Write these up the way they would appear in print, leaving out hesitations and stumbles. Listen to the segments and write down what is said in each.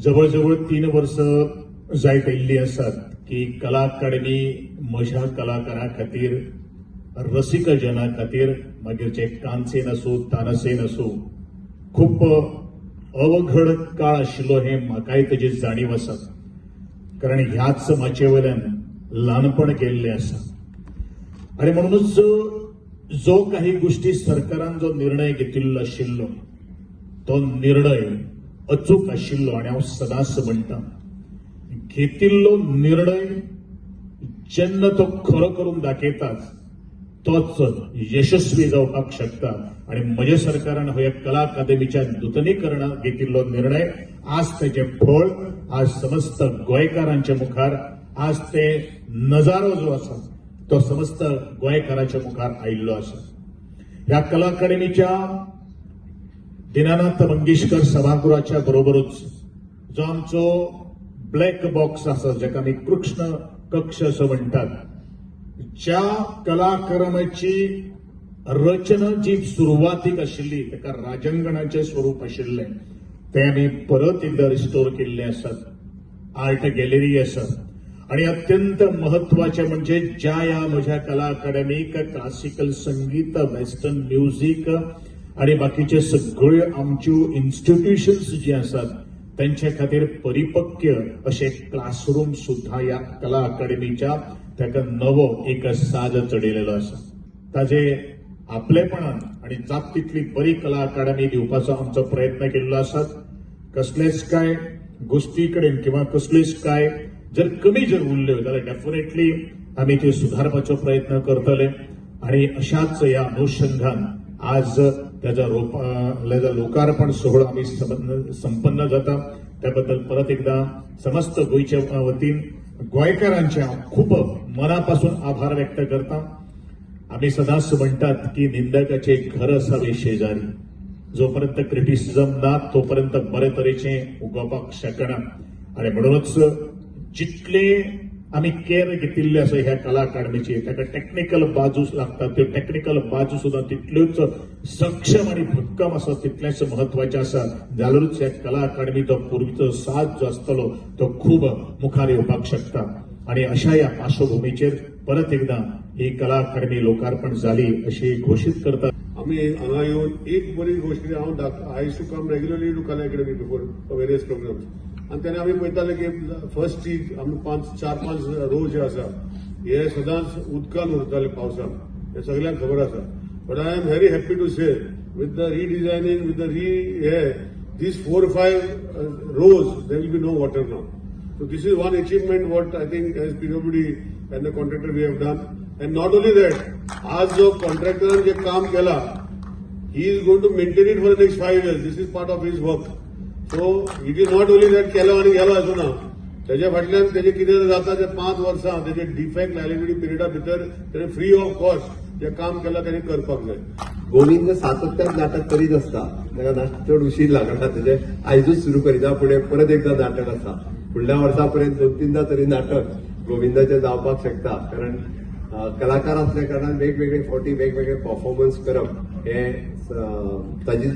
जवळजवळ 3 वर्ष जायत आयिल्ली आसात की कला अकादमी म्हज्या कलाकारां खातीर रसिक जना खातीर मागीरचे कांसेन आसूं तानसेन आसूं खूप अवघड काळ आशिल्लो हे म्हाकाय तेजी जाणीव आसा कारण ह्याच माचे वयल्यान ल्हानपण गेल्लें आसा आणि म्हणूनच जो काही गोष्टी सरकारान जो निर्णय घेतिल्लो आशिल्लो तो निर्णय अचूक आशिल्लो आणि हांव सदांच म्हणटा घेतिल्लो निर्णय जेन्ना तो खरो करून दाखयता तोच यशस्वी जावपाक शकता आणि म्हज्या सरकारान ह्या कला अकादमीच्या नूतनीकरणाक घेतिल्लो निर्णय आज तेचे फळ आज समस्त गोंयकारांच्या मुखार आज ते नजारो जो आसा तो समस्त गोंयकारांच्या मुखार आयिल्लो आसा। ह्या कला अकादमीच्या दीनानाथ मंगेशकर सभागृहाच्या बरोबरच जो आमचो ब्लॅक बॉक्स आसा जाका आमी कृष्ण कक्ष असं म्हणतात ज्या कलाक्रमाची रचना जी सुरवातीक आशिल्ली ताका राजंगणाचें स्वरूप आशिल्लें ते आमी परत एकदा रिस्टोर केल्ले आसात। आर्ट गॅलरी आसा आणि अत्यंत महत्वाचे म्हणजे ज्या ह्या म्हज्या कला अकादमीक क्लासिकल संगीत वेस्टर्न म्युझिक आणि बाकीचे सगळे आमच्यो इन्स्टिट्यूशन्स जे आसात त्यांच्या खातीर परिपक्व असे क्लासरूम सुद्धा या कला अकादमीच्या ताका नवो एक साज चढयलेलो आसा। ताजे आपलेपणान आणि जात तितली बरी कला अकादमी दिवपाचो आमचो प्रयत्न केल्लो आसा। कसलेच काय गोष्टी कडेन किंवा कसलेच काय जर कमी जर उरल्यो जाल्यार डेफिनेटली आमी ते सुधारपाचो प्रयत्न करतले आणि अशाच या अनुषंगान आज त्याचा लोकार्पण सोहळा आम्ही संपन्न जाता त्याबद्दल परत एकदा समस्त गोयच्या वतीन गोंयकारांच्या खूप मनापासून आभार व्यक्त करता। आम्ही सदांच म्हणतात की निंदकाचे घर असावे शेजारी जोपर्यंत क्रिटिसिझम ना तोपर्यंत बरे तरेचे उगोवपाक शकना आणि म्हणूनच जितले आम्ही केअर घेतिल्ले आसा ह्या कला अकादमीची ताका टेक्निकल बाजू लागतात त्यो टेक्निकल बाजू सुद्धा तितल्योच सक्षम आणि भक्कम आसा तितलेच महत्वाचे आसा जाल्यारूच ह्या कला अकादमीचो पूर्वीचो साज जो आसतलो तो खूप मुखार येवपाक शकता आणि अशा या पार्श्वभूमीचेर परत एकदा ही कला अकादमी लोकार्पण जाली अशी घोषित करता। आम्ही हांगा येवन एक बरी गोष्ट हांव I to come regularly to Kala Akademi before various programs आणि त्याने आम्ही पळयताले की फर्स्ट वीक आमी 4-5 रोज जे आसा हे सदांच उदकान उरताले पावसान हे सगळ्यांक खबर आसा but I am very happy to say with the redesigning with the these 4-5 rows there will be no water now. So this is one achievement what I think as PWD and the contractor we have done. And not only that, आज जो contractor जे काम केला he is going to maintain it for the next 5 years. This is part of his work. So it is not only that केलो आणि गेलो असो ना त्याच्या फाटल्यान त्याचे कितें जाता ते 5 वर्सां त्याचे डिफेक्ट लायबिलिटी पिरियडा भितर त्याने फ्री ऑफ कॉस्ट जे काम केला त्याने करपाक जाय। गोविंद सातत्यान नाटक करीत असता ताका चड उशीर लागना तेजे आयजूच सुरू करिता फुडें परत एकदा नाटक आसा फुडल्या वर्सा पर्यंत 2-3दा तरी नाटक गोविंदाचें जावपाक शकता कारण कलाकार असल्या कारणान वेगवेगळे फावटी वेगवेगळे परफॉर्मन्स करप हे ताजी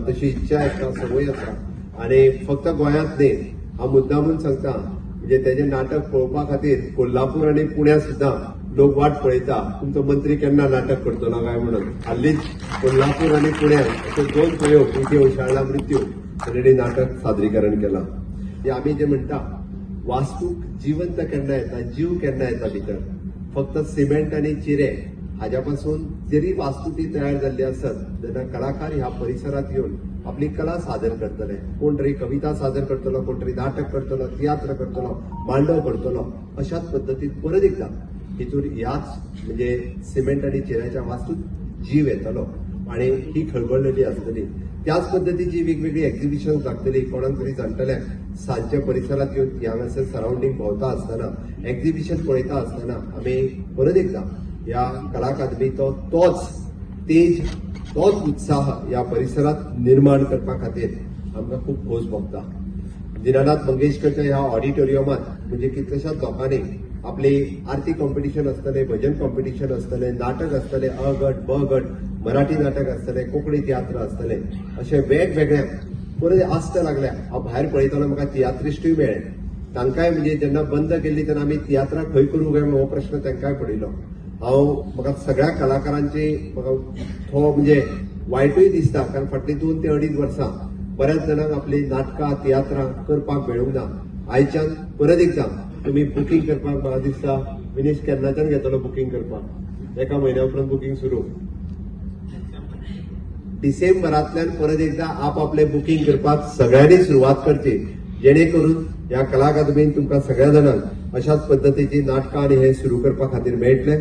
तशी इच्छा आसता संवय आसा आणि फक्त गोंयांत न्ही हांव मुद्दामून सांगता म्हणजे तेजें नाटक पळोवपा खातीर कोल्हापूर आनी पुण्या सुद्धा लोक वाट पळयता तुमचो मंत्री केन्ना नाटक करतलो काय म्हणून हाल्लीच कोल्हापूर आणि पुण्यात अशे 2 प्रयोग पैकी उशाळला मृत्यू ताणें नाटक सादरीकरण केलां। हे आमी जे म्हणटा वास्तूक जिवंत केन्ना येता जीव केन्ना येता भितर फक्त सिमेंट आणि चिरे हाज्या पासून जरी वास्तू ती तयार जाल्ली आसत तेन्ना कलाकार ह्या परिसरात येवन आपली कला सादर करतले कोण तरी कविता सादर करतलो कोण तरी नाटक करतलो तियात्र करतलो मांडव करतलो अशाच पद्दतीन परत एकदा हितून ह्याच म्हणजे सिमेंट आणि चिऱ्याच्या वास्तूत जीव येतलो आणि ही खळबळलेली आसतली त्याच पद्दतीची वेगवेगळी एक्झिबिशन लागतली कोणाक तरी जाणटल्याक सांजच्या परिसरात येवन हांगासर सराउंडिंग भोंवता आसतना एक्झिबिशन पळयता आसतना आमी परत एकदा ह्या कला अकादमीचो तोच तेज तोच उत्साह ह्या परिसरात निर्माण करपा खातीर आमकां खूब खोस भोगता। दीनानाथ मंगेशकरच्या ह्या ऑडिटोरियमात म्हणजे कितल्याशाच लोकांनी आपले आरती कॉम्पिटिशन आसतले भजन कॉम्पिटिशन आसतले नाटक आसतले अ गट ब गट मराठी नाटक आसतले कोंकणी तियात्र आसतले अशे वेगवेगळ्या परत आस्त लागल्या हांव भायर पळयताना म्हाका तियात्रिस्टूय मेळ्ळे तांकांय म्हणजे जेन्ना बंद केल्ली तेन्ना आमी तियात्रां खंय करूं काय हो प्रश्न तांकांय पडिल्लो. म्हाका सगळ्या कलाकारांची म्हाका थो म्हणजे वायटूय दिसता कारण फाटलीं 2 ते 2.5 वर्सां बऱ्याच जाणांक आपली नाटकां तियात्रां करपाक मेळूंक ना. आयच्यान परत एकदां तुमी बुकींग करपाक म्हाका दिसता विनीश केन्नाच्यान घेतलो बुकींग करपाक 1 म्हयन्या उपरांत बुकींग सुरू. डिसेंबरांतल्यान परत एकदा आपआपले बुकींग करपाक सगळ्यांनी सुरवात करची जेणे करून ह्या कला अकादमीन तुमकां सगळ्या जाणांक अशाच पद्दतीची नाटकां आनी हे सुरू करपा खातीर मेळटले.